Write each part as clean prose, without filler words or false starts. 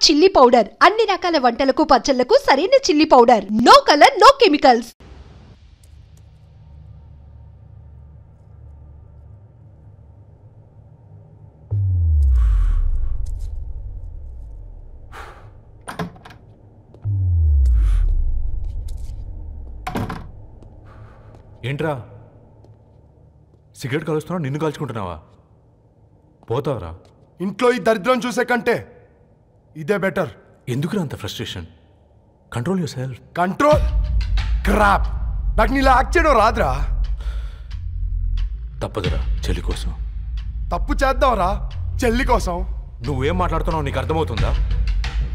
Chilli powder అన్ని రకాల వంటలకు పచ్చళ్లకు సరైన chilli powder. No colour no chemicals. ఏంట్రా సిగరెట్ కాలుస్తున్నావు? నిన్ను కాల్చుకుంటున్నావా? పోతావరా? ఇంట్లో ఈ దరిద్రం చూసే కంటే ఇదే బెటర్. ఎందుకురా అంత frustration? Control your self. Control crap. నాకు నీలా యాక్ట్ చేయడం రాదురా. తప్పదురా, చెల్లి కోసం. తప్పు చేద్దాంరా చెల్లి కోసం. నువ్వేం మాట్లాడుతున్నావు నీకు అర్థమవుతుందా?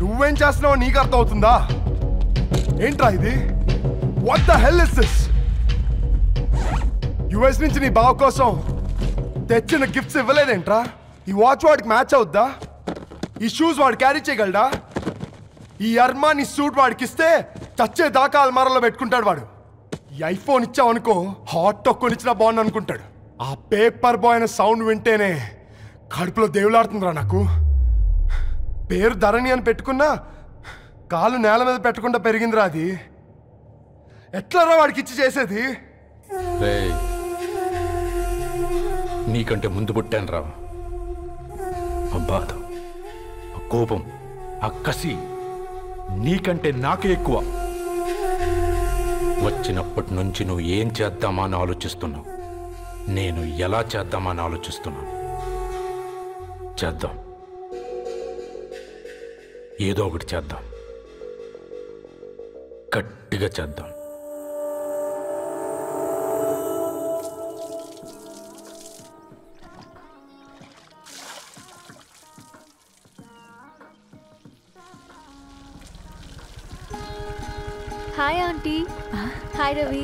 నువ్వేం చేస్తున్నావో నీకు అర్థమవుతుందా? ఏంట్రా ఇది? What the hell is this? US నుంచి నీ బావ కోసం తెచ్చిన గిఫ్ట్స్ ఇవ్వలేదేంట్రా? ఈ వాచ్ వాడికి మ్యాచ్ అవుద్దా? ఈ షూస్ వాడు క్యారీ చేయగలడా? ఈ అర్మానీ సూట్ వాడికి ఇస్తే చచ్చే దాకా అల్మారాలో పెట్టుకుంటాడు వాడు. ఈ ఐఫోన్ ఇచ్చావనుకో హాట్ టొక్కని ఇచ్చినా బాగుంది అనుకుంటాడు. ఆ పేపర్ బాయ్ అనే సౌండ్ వింటేనే కడుపులో దేవులాడుతుందిరా నాకు. పేరు ధరణి అని పెట్టుకున్నా కాలు నేల మీద పెట్టకుండా పెరిగిందిరా అది. ఎట్లరా వాడికి ఇచ్చి చేసేది? నీకంటే ముందు పుట్టాను రా. ఆ బాధ, ఆ కోపం, ఆ కసి నీకంటే నాకే ఎక్కువ. వచ్చినప్పటి నుంచి నువ్వు ఏం చేద్దామా అని ఆలోచిస్తున్నావు. నేను ఎలా చేద్దామా అని ఆలోచిస్తున్నాను. చేద్దాం, ఏదో ఒకటి చేద్దాం, గట్టిగా చేద్దాం. Hi aunty. Hi Ravi.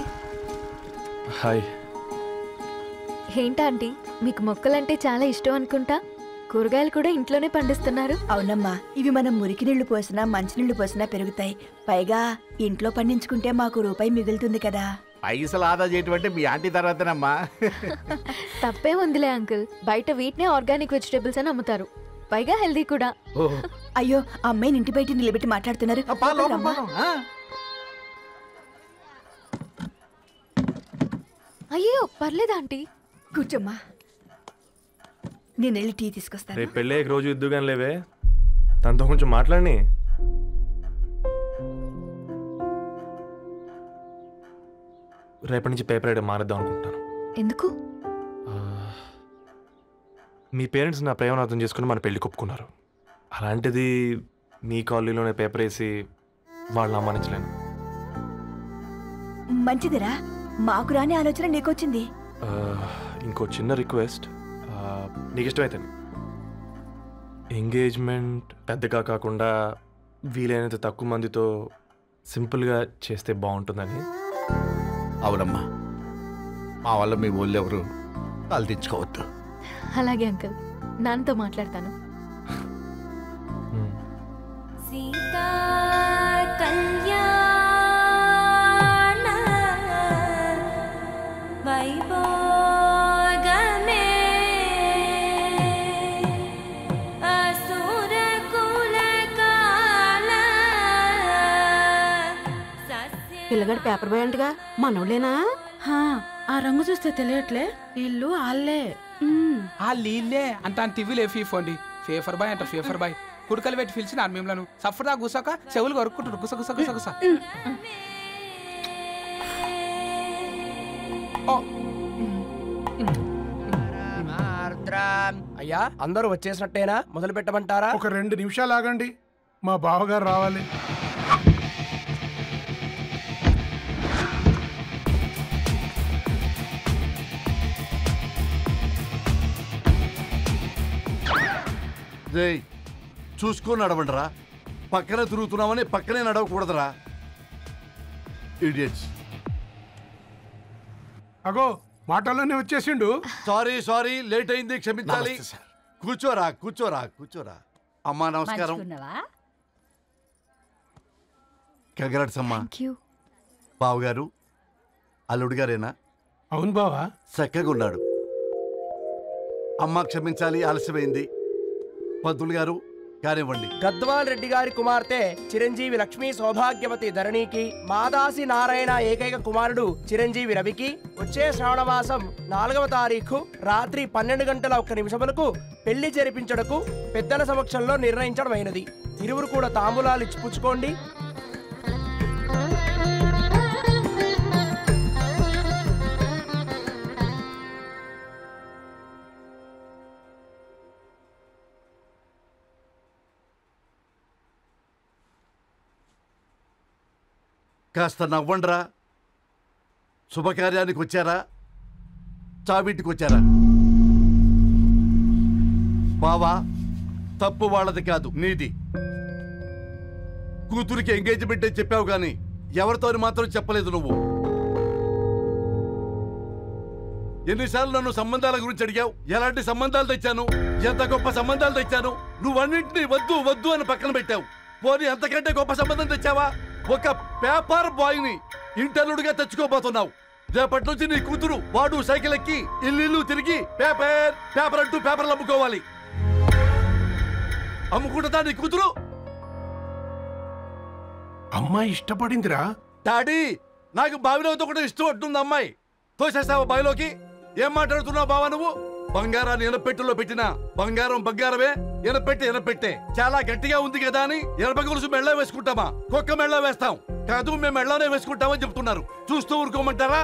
Hi. ఏంటంటీ మీకు మొక్కలంటే చాలా ఇష్టం అనుకుంటా. కూరగాయలు కూడా ఇంట్లోనే పండిస్తున్నారు. అవునమ్మా, ఇవి మనం మురికి నీళ్లు పోసినా మంచినీళ్లు పోసినా పెరుగుతాయి. పైగా ఇంట్లో పండించుకుంటే మాకు రూపాయి మిగులుతుంది కదా. పైసలు ఆదా చేయటం మీ ఆంటీ తర్వాతనమ్మా. తప్పే ఉందిలే అంకుల్, బయట వీటినే ఆర్గానిక్ వెజిటేబుల్స్ అని అమ్ముతారు, పైగా హెల్దీ కూడా. అయ్యో, అమ్మాయిని ఇంటి బయట నిలబెట్టి మాట్లాడుతున్నారు. అయ్యో పర్లేదు ఆంటీ, కూర్చోమ్మా. నేను వెళ్ళి టీ తీసుకొస్తాను. రేపు పెళ్ళి రోజు ఇద్దుగాని లేవే, తనతో కొంచెం మాట్లాడి. రేపటి నుంచి పేపర్ రైడ్ మారేద్దాం అనుకుంటాను. ఎందుకు? మీ పేరెంట్స్ నా ప్రేమను అర్థం చేసుకుని మన పెళ్లి ఒప్పుకున్నారు. అలాంటిది మీ కాలనీలోనే పేపర్ వేసి వాళ్ళని అమ్మానించలేను. మంచిదిరా, మాకు రాని ఆలోచన నీకొచ్చింది. ఇంకో చిన్న రిక్వెస్ట్, నీకు ఇష్టమైతే ఎంగేజ్మెంట్ పెద్దగా కాకుండా వీలైనంత తక్కువ మందితో సింపుల్గా చేస్తే బాగుంటుందని. అవునమ్మా, మా వల్ల మీ ఊళ్ళో ఎవరు తలదించుకోవద్దు. అలాగే అంకుల్, నాన్నతో మాట్లాడతాను. సీతా కళ్యాణ వైభోగమే అసుర కుల కాల. పిల్లగాడు పేపర్ బాయ్ అంటగా మనోళ్ళేనా? ఆ రంగు చూస్తే తెలియట్లే, ఇల్లు ఆళ్ళే. నీళ్ళే అంత టీవీలో ఫీఫోండి. ఫేఫర్ బాయ్ అంట, ఫేఫర్ బాయ్. కుడుకలు పెట్టి పిలిచిన మిమ్మల్ని సఫర్దా గుసక చెవులు కొరుక్కుంటారు. గుస గుస గుస గుస. అయ్యా, అందరూ వచ్చేసినట్టేనా? మొదలు పెట్టమంటారా? ఒక 2 నిమిషాలు ఆగండి, మా బావగారు రావాలి. చూసుకొని నడవండిరా. పక్కనే తిరుగుతున్నామని పక్కనే నడవకూడదురా. ఇడియట్స్. అగో మాటల్లోనే వచ్చేసిండు. సారీ లేట్ అయింది, క్షమించాలి. కూర్చోరా కూర్చోరా కూర్చోరా. అమ్మా నమస్కారం. కంగ్రాట్స్ అమ్మా. బావగారు అల్లుడు గారేనా? అవును బావా. చక్కగా ఉన్నాడు. అమ్మ క్షమించాలి, ఆలస్యమైంది. పంతులు గారు కానివ్వండి. గద్వాల్ రెడ్డి గారి కుమార్తె చిరంజీవి లక్ష్మీ సౌభాగ్యవతి ధరణికి, మాదాసి నారాయణ ఏకైక కుమారుడు చిరంజీవి రవికి వచ్చే శ్రావణమాసం 4వ తారీఖు రాత్రి 12:01 పెళ్లి జరిపించడకు పెద్దల సమక్షంలో నిర్ణయించడమైనది. ఇరువురు కూడా తాంబూలాలు ఇచ్చి పుచ్చుకోండి. కాస్త నవ్వండ్రా. శుభకార్యానికి వచ్చారా, చావింటికి వచ్చారా? బావా, తప్పు వాళ్ళది కాదు, నీది. కూతురికి ఎంగేజ్మెంట్ అని చెప్పావు కానీ ఎవరితో మాత్రం చెప్పలేదు నువ్వు. ఎన్నిసార్లు నన్ను సంబంధాల గురించి అడిగావు? ఎలాంటి సంబంధాలు తెచ్చాను, ఎంత గొప్ప సంబంధాలు తెచ్చాను. నువ్వన్నింటినీ వద్దు వద్దు అని పక్కన పెట్టావు. పోనీ అంతకంటే గొప్ప సంబంధం తెచ్చావా? ఒక పేపర్ బాయ్ ని ఇంటర్లుడిగా తెచ్చుకోబోతున్నావు. రేపటి నుంచి నీ కూతురు వాడు సైకిల్ ఎక్కి ఇల్లు తిరిగి పేపర్ పేపర్ అంటూ పేపర్లు అమ్ముకోవాలి. అమ్ముకుంటుందా నీ కూతురు? అమ్మాయి ఇష్టపడిందిరా డాడీ. నాకు బావిలో కూడా ఇష్టం అంటుంది అమ్మాయి. తోసేస్తావా బావిలోకి? ఏం మాట్లాడుతున్నావు బావా నువ్వు? బంగారాన్ని ఎనపెట్టులో పెట్టిన బంగారం బంగారమే, ఎనపెట్టే చాలా గట్టిగా ఉంది కదా అని ఎనప గొలుసు మెళ్ళ వేసుకుంటామా? కుక్క మెళ్ళ వేస్తాం కాదు, మేము మెళ్ళనే వేసుకుంటామని చెప్తున్నారు. చూస్తూ ఊరుకోమంటారా?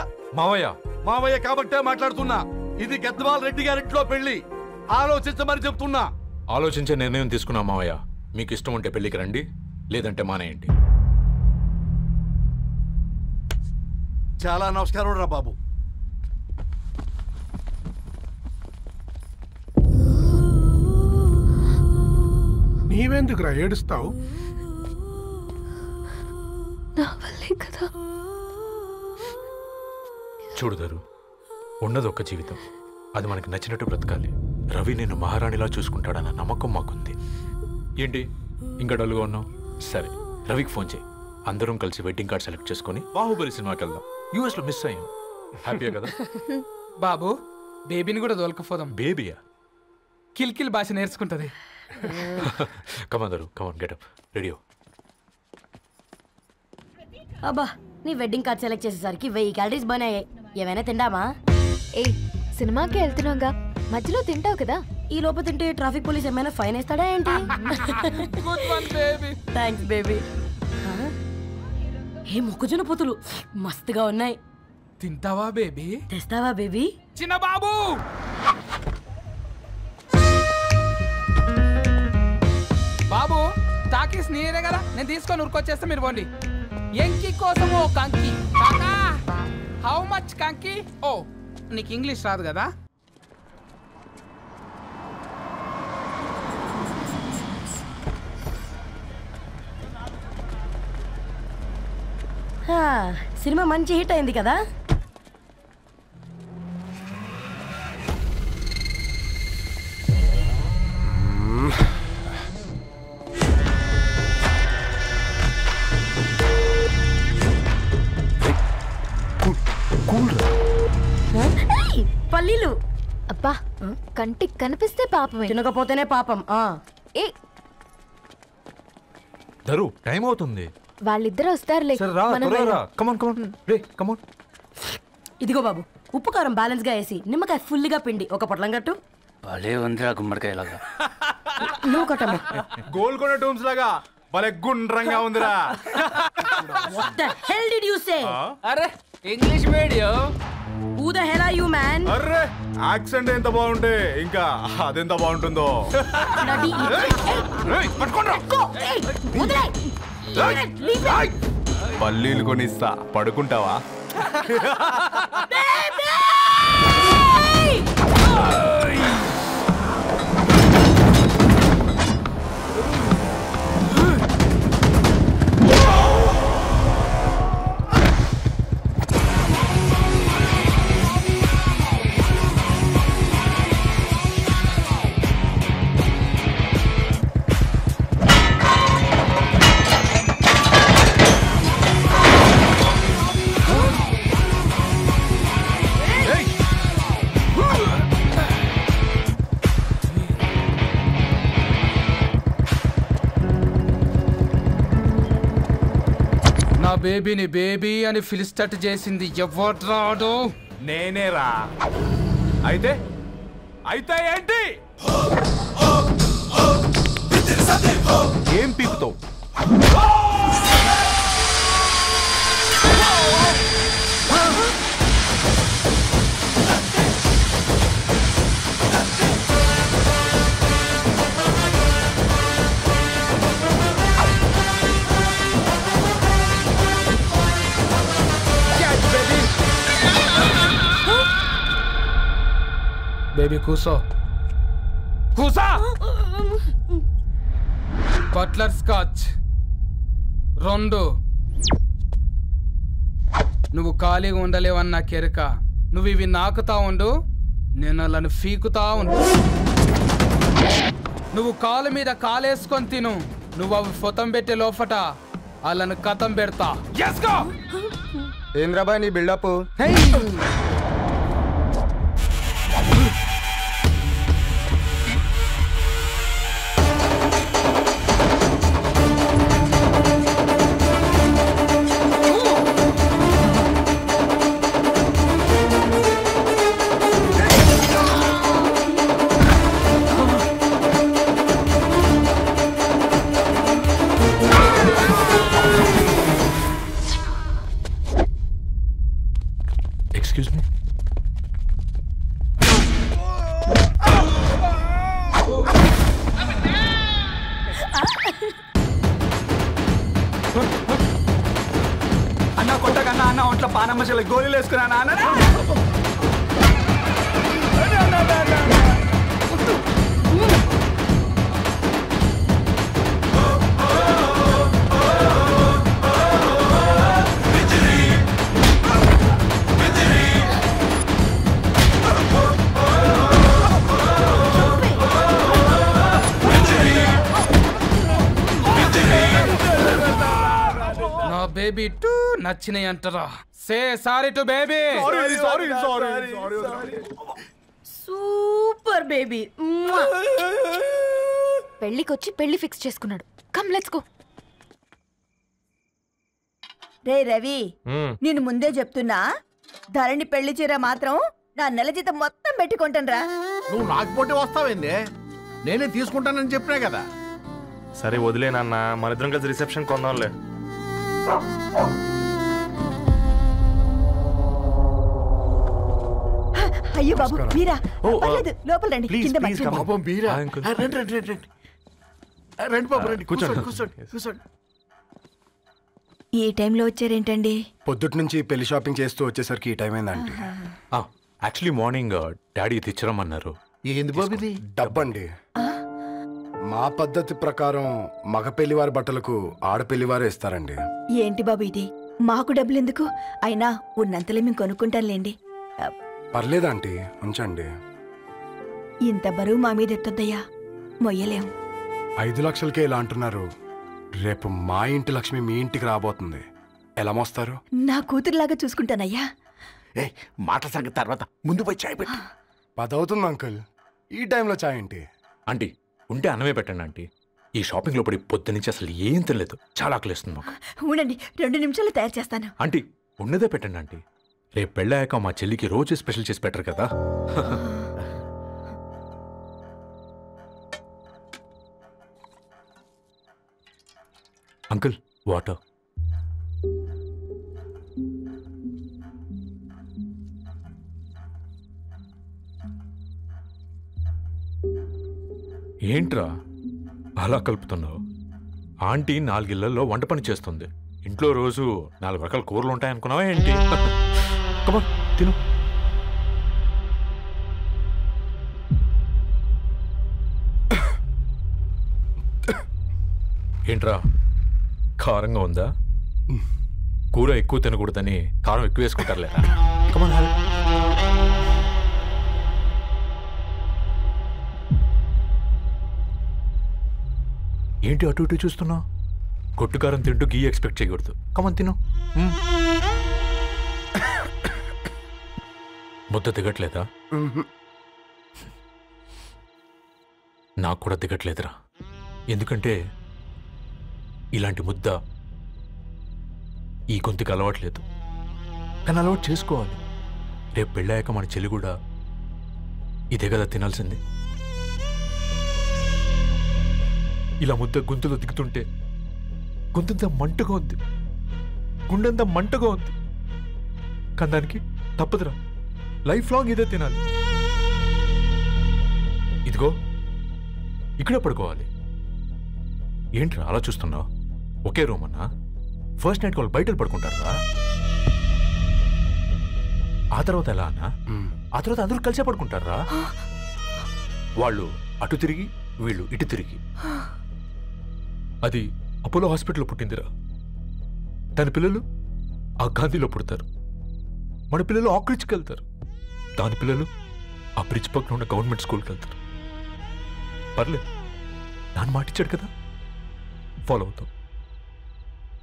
మావయ్య కాబట్టే మాట్లాడుతున్నా. ఇది గద్వాల్ రెడ్డి గారింట్లో పెళ్లి. ఆలోచించమని చెప్తున్నా. ఆలోచించే నిర్ణయం తీసుకున్నా మావయ్య. మీకు ఇష్టం ఉంటే పెళ్లికి రండి, లేదంటే మానేయండి. చాలా నమస్కారం రా బాబు. నీవెందుకురా ఏడుస్తావు? నా వల్లే కదా. చూడుదారు, ఉన్నది ఒక్క జీవితం. అది మనకి నచ్చినట్టు బ్రతకాలి. రవి నిన్ను మహారాణిలా చూసుకుంటాడన్న నమ్మకం మాకుంది. ఏంటి ఇంకా డల్గా ఉన్నావు? సరే, రవికి ఫోన్ చేయి. అందరం కలిసి వెడ్డింగ్ కార్డ్ సెలెక్ట్ చేసుకుని బాహుబలి సినిమాకి వెళ్దాం. యూఎస్ లో మిస్ అయ్యాం. హ్యాపీయా కదా? బాబు, బేబీని కూడా దొలకపోదాం. బేబీయా? కిల్కిల్ భాష నేర్చుకుంటది. కమాందరు, కమాన్ గెట్ అప్, రెడీ. అబ్బా, నీ వెడ్డింగ్ కార్డ్ సెలెక్ట్ చేసేసరికి 1000 క్యాలరీస్ బర్న్ అయ్యాయి. ఏమైనా తిండామా? ఏ, సినిమాకి వెళ్తున్నాగా, మధ్యలో తింటావు కదా. ఈ లోపు తింటే ట్రాఫిక్ పోలీస్ ఏమైనా ఫైన్ వేస్తాడా ఏంటి? Thanks baby. ఏ మొక్కజొన్న పొతులు మస్తుగా ఉన్నాయి. తింటావా బేబీ? తెస్తావా బేబీ? చిన్న బాబు, బాబు టాకీస్ నీరే కదా, నేను తీసుకొని ఉరికొచ్చేస్తే మీరు పోండి. ఎంకి కోసం ఓ కంకి. కాకా, హౌ మచ్ కంకి? ఓ, నీకు ఇంగ్లీష్ రాదు కదా? సినిమా మంచి హిట్ అయింది కదా. పల్లీలు. అబ్బా, కంటికి కనిపిస్తే పాపమే, తినకపోతేనే పాపం. ఏ, ధరు, టైం అవుతుంది. వాళ్ళిద్దరు వస్తారులే. ఇదిగో బాబు, ఉప్పు కారం బ్యాలెన్స్ గా వేసి నిమ్మకాయ ఫుల్ గా పిండి ఒక పొట్లం కట్టు. భలే ఉందిరా గుమ్మడికాయలాగా. నువ్వు కట్టమ్మా. గోల్కొండ టూమ్స్ లాగా భలే గుండ్రంగా ఉందిరా. What the hell did you say? అరే English medium. Who the hell are you man? అరే యాక్సెంట్ ఎంత బాగుంటే ఇంకా అదెంత బాగుంటుందో. పల్లీలు కొనిస్తా, పడుకుంటావా? బేబీని బేబీ అని పిలిచేటట్టు చేసింది ఎవడ్రాడు? నేనేరా. అయితే అయితే ఏంటి? ఏం పీకుతావు? బేబీ కూసో. కూసా. Butler Scotch 2. నువ్వు ఖాళీగా ఉండలేవన్న కెరక. నువ్వు ఇవి నాకుతా ఉండు, నేను వాళ్ళను ఫీకుతా ఉండు. నువ్వు కాలు మీద కాలేసుకొని తిను. నువ్వు అవి ఫొతం పెట్టే లోపట వాళ్ళను కథం పెడతా. ఏంద్రాబాయ్ నీ బిల్డప్? Excuse me? అన్న కొట్టకన్నా అన్న ఒంట్లో పానమ్మ చెల్లి గోళీలు వేసుకున్నా అన్న. బేబీ టూ నచ్చినాయి అంటారా? Say sorry to baby. Super baby. పెళ్ళికొచ్చి పెళ్లి ఫిక్స్ చేసుకున్నాడు. Come let's go. రే రవి, నేను ముందే చెప్తున్నా, ధరణి పెళ్లి చీర మాత్రం నా నెల జీతం మొత్తం పెట్టుకుంటాను. నువ్వు నాకు పోటీ వస్తావేంది? నేనే తీసుకుంటానని చెప్పినా కదా. సరే వదిలేనన్న, మన ఇద్దరం కలిసి రిసెప్షన్ కొందాంలే. అయ్యో బాబు మీరా? పర్లేదు, లోపల రండి. కింద మంచి పాపం మీరా? రండి రండి రండి రండి బాబు రండి. కూర్చోండి కూర్చోండి కూర్చోండి. ఈ టైంలో వచ్చారేంటండి? పొద్దుటి నుంచి పెళ్లి షాపింగ్ చేస్తూ వచ్చేసరికి ఈ టైం అయిందండి. యాక్చువల్లీ మార్నింగ్ డాడీ తెచ్చరమన్నారు. ఏంది బాబు ఇది? డబ్బండి. మా పద్ధతి ప్రకారం మగ పెళ్లివారి బట్టలకు ఆడపెళ్లివారే ఇస్తారండి. ఏంటి బాబు ఇది? మాకు డబ్బులు ఎందుకు? అయినా ఉన్నంతలే మేము కొనుక్కుంటాంలేండి. పర్లేదంటీ, ఉంచండి. ఇంత బరువు మా మీద ఎత్తొద్దయ్యా, మొయ్యలేం. 5 లక్షలకే ఇలా అంటున్నారు. రేపు మా ఇంటి లక్ష్మి మీ ఇంటికి రాబోతుంది. ఎలా మోస్తారు? నా కూతురులాగా చూసుకుంటానయ్యా. మాట సంగతి తర్వాత, ముందు పోయి చాయ్ పెట్టి. 10 అవుతుంది అంకుల్, ఈ టైంలో చాయ్ ఏంటి? ఆంటీ ఉంటే అన్నమే పెట్టండి ఆంటీ. ఈ షాపింగ్ లో పడి పొద్దు నుంచి అసలు ఏం తినలేదు, చాలా ఆకలిస్తుంది మాకు. ఉండండి, 2 నిమిషాలు తయారు చేస్తాను. ఆంటీ ఉన్నదే పెట్టండి ఆంటీ. రేపు పెళ్ళాక మా చెల్లికి రోజు స్పెషల్ చేసి పెట్టరు కదా. Uncle water. ఏంట్రా అలా కలుపుతున్నావు? ఆంటీ 4 ఇళ్లలో వంట పని చేస్తుంది. ఇంట్లో రోజు 4 రకాల కూరలు ఉంటాయనుకున్నావా ఏంటి? కమాన్ తిను. ఏంట్రా కారంగా ఉందా? కూర ఎక్కువ తినకూడదని కారం ఎక్కువ వేసుకుంటారు లేదా? కమాన్ హ్యావ్. ఏంటి అటు ఇటు చూస్తున్నావు? కొట్టుకారం తింటూ గీ ఎక్స్పెక్ట్ చేయకూడదు. కమన్ తిను. ముద్ద దిగట్లేదా? నాకు కూడా దిగట్లేదురా. ఎందుకంటే ఇలాంటి ముద్ద ఈ గొంతుకి అలవాట్లేదు, కానీ అలవాటు చేసుకోవాలి. రేపు పెళ్ళాక మన చెల్లి కూడా ఇదే కదా తినాల్సింది. ఇలా ముద్ద గొంతులో దిగుతుంటే గొంతంతా మంటగా ఉంది, గుండెంతా మంటగా ఉంది. కానీ దానికి తప్పదురా, లైఫ్ లాంగ్ ఇదే తినాలి. ఇదిగో ఇక్కడే పడుకోవాలి. ఏంట్రా అలా చూస్తున్నావు? ఒకే రూమ్ అన్నా? ఫస్ట్ నైట్ వాళ్ళు బయట పడుకుంటారా? ఆ తర్వాత ఎలా అన్నా? ఆ తర్వాత అందరూ కలిసే పడుకుంటారా? వాళ్ళు అటు తిరిగి, వీళ్ళు ఇటు తిరిగి. అది అపోలో హాస్పిటల్లో పుట్టిందిరా. దాని పిల్లలు ఆ గాంధీలో పుడతారు. మన పిల్లలు ఆక్రిడ్జ్కి వెళ్తారు. దాని పిల్లలు ఆ బ్రిడ్జ్ పక్కన ఉన్న గవర్నమెంట్ స్కూల్కి వెళ్తారు. పర్లేదు, నాన్న మాటిచ్చాడు కదా, ఫాలో అవుతాం.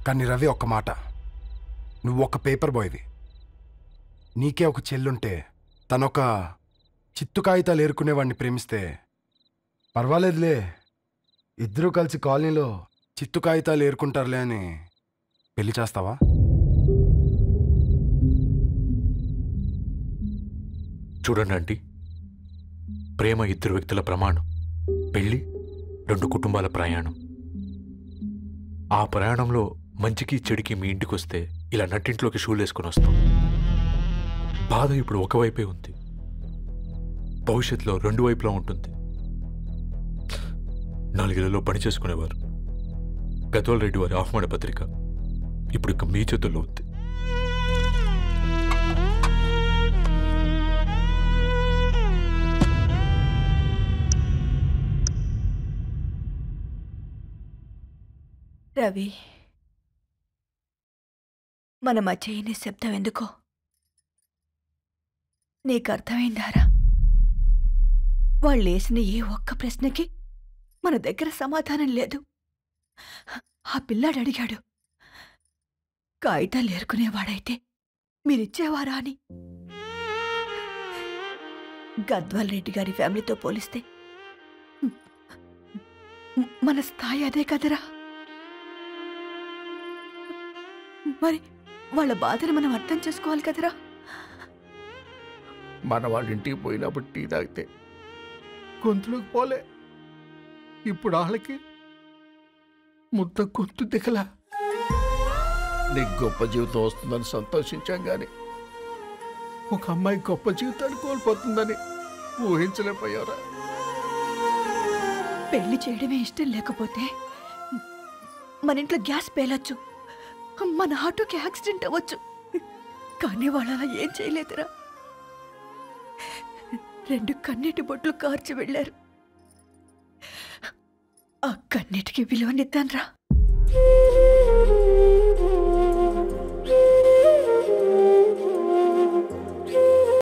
కానీ రవి, ఒక్క మాట, నువ్వు ఒక పేపర్ బాయ్వి. నీకే ఒక చెల్లుంటే తనొక చిత్తు కాగితాలు ఏరుకునేవాడిని ప్రేమిస్తే పర్వాలేదులే, ఇద్దరూ కలిసి కాలనీలో చిత్తు కాగితాలు ఏరుకుంటారులే అని పెళ్లి చేస్తావా? చూడండి ఆంటీ, ప్రేమ ఇద్దరు వ్యక్తుల ప్రమాణం, పెళ్ళి రెండు కుటుంబాల ప్రయాణం. ఆ ప్రయాణంలో మంచికి చెడుకి మీ ఇంటికి వస్తే ఇలా నట్టింట్లోకి షూలు వేసుకొని వస్తాం. బాధ ఇప్పుడు ఒకవైపే ఉంది, భవిష్యత్తులో రెండు వైపులా ఉంటుంది. 4 ఏళ్లలో పని చేసుకునేవారు గద్వాల్ రెడ్డి వారి ఆహ్వాన పత్రిక ఇప్పుడు ఇక మీ చేతుల్లో ఉంది. రవి, మన మధ్య ఈ నిశ్శబ్దం ఎందుకో నీకు అర్థమైందారా? వాళ్ళు వేసిన ఏ ఒక్క ప్రశ్నకి మన దగ్గర సమాధానం లేదు. ఆ పిల్లాడు అడిగాడు, కాగితాలు ఏరుకునేవాడైతే మీరిచ్చేవారా అని. గద్వాల్ రెడ్డి గారి ఫ్యామిలీతో పోలిస్తే మన స్థాయి అదే కదరా. మరి వాళ్ళ బాధను మనం అర్థం చేసుకోవాలి కదరా. మన వాళ్ళ ఇంటికి పోయినప్పుడు టీ తాగితే గొంతులోకి పోలే, ఇప్పుడు వాళ్ళకి ముద్ద గొంతు దిగలా. నీకు గొప్ప జీవితం వస్తుందని సంతోషించాం కానీ ఒక అమ్మాయి గొప్ప జీవితాన్ని కోల్పోతుందని ఊహించలేకపోయారా? పెళ్లి చేయడమే ఇష్టం లేకపోతే మన ఇంట్లో గ్యాస్ పేలొచ్చు, మన ఆటోకి యాక్సిడెంట్ అవ్వచ్చు, కానీ వాళ్ళు అలా ఏం చేయలేదురా. 2 కన్నీటి బొట్లు కార్చి వెళ్ళారు. ఆ కన్నీటికి విలువనిద్దాన్రా.